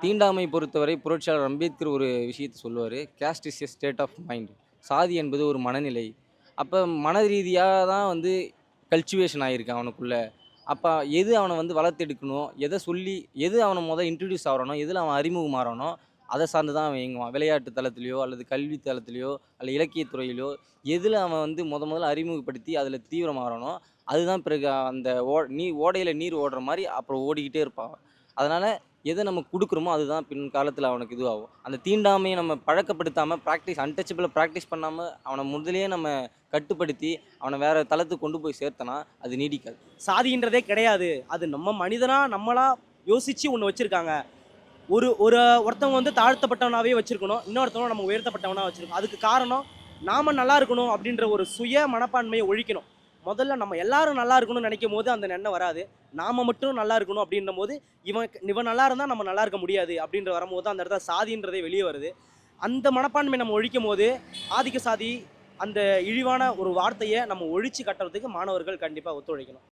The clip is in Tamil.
தீண்டாமை பொறுத்தவரை புரட்சியாளர் அம்பேத்கர் ஒரு விஷயத்த சொல்லுவாரு. "Caste is a state of mind." சாதி என்பது ஒரு மனநிலை. அப்ப மன ரீதியா தான் வந்து கல்ச்சுவேஷன் ஆயிருக்கு அவனுக்குள்ள. அப்ப எது அவன வந்து வளர்த்தெடுக்கணும், எத சொல்லி எது அவன இன்ட்ரோடியூஸ் ஆவறானோ, எதுல அவன் அறிமுகமாறானோ, அத சார்ந்து தான் அவன் இயங்குவான். விளையாட்டு தளத்திலயோ, அல்லது கல்வி தளத்திலயோ, அல்ல இலக்கியத் துறையிலோ, எதுல அவன் வந்து முதல்ல அறிமுகப்படுத்தி அதில தீவிரமாகறானோ, அதுதான் பிறகு அந்த ஓடையில நீர் ஓடுற மாரி அப்புறம் ஓடிக்கிட்டே இருப்பான். அதனால எத நம்ம குடுக்குறோமோ, அதுதான் பின்காலத்தில அவனுக்கு இதுவாகும். அந்த தீண்டாமைய நம்ம பழக்கப்படுத்தாம அன்டச்சபிள பிராக்டிஸ் பண்ணாம, அவன முதல்லயே நம்ம கட்டுப்படுத்தி, அவன வேற தளத்துக்கு கொண்டு போய் சேர்த்தோம்னா, அது நீடிக்காது. சாதின்றதே கிடையாது. அது நம்ம மனிதனா நம்மளா யோசிச்சு ஒண்ணு வச்சிருக்காங்க. ஒரு ஒரு ஒருத்தவங்க வந்து தாழ்த்தப்பட்டவனாவே வச்சிருக்கணும். இன்னொருத்தவங்க நம்ம உயர்த்தப்பட்டவனா வச்சிருக்கணும். அதுக்கு காரணம் நாம நல்லா இருக்கணும் அப்படின்ற ஒரு சுய மனப்பான்மைய ஒழிக்கணும். முதல்ல நம்ம எல்லாரும் நல்லா இருக்கணும்னு நினைக்கும்போது அந்த எண்ணம் வராது. நாம மட்டும் நல்லா இருக்கணும் அப்படின்னும்போது, இவன் இவன் நல்லா இருந்தா நம்ம நல்லா இருக்க முடியாது அப்படின்ற வரும்போது அந்த இடத்துல சாதின்றதே வெளிய வருது. அந்த மனப்பான்மைய நம்ம ஒழிக்கும்போது, ஆதிக்க சாதி அந்த இழிவான ஒரு வார்த்தைய நம்ம ஒழிச்சு கட்டுறதுக்கு மாணவர்கள் கண்டிப்பா ஒத்துழைக்கணும்.